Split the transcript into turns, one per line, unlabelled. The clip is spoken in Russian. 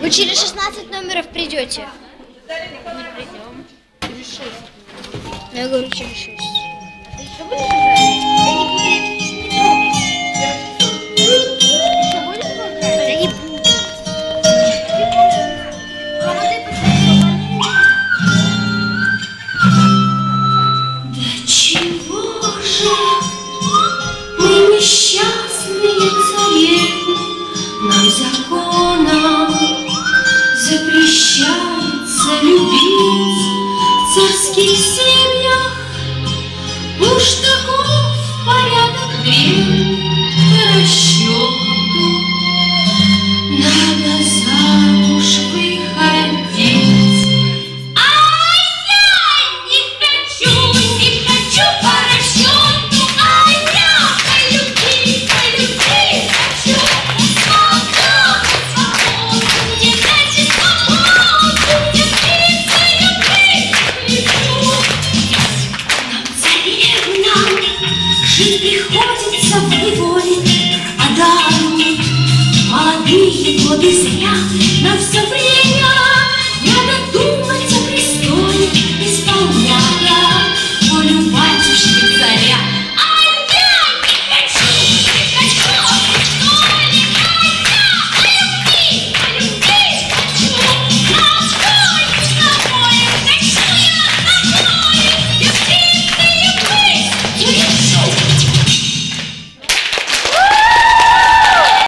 Вы через 16 номеров придете.
Не придем. Через 6.
Я говорю через 6.
Ты еще будешь играть? Я не буду еще будешь играть?
Я не буду.
Да чего же мы несчастные царевны, нам законом запрещается любить в царских семьях. Уж таков порядок древних расчетов. Надо замуж выходить, а я не хочу по расчету, а я по любви хочу. Свободу, где дать свободу, где птицы любви лечу. Нам, царевнам, жить приходится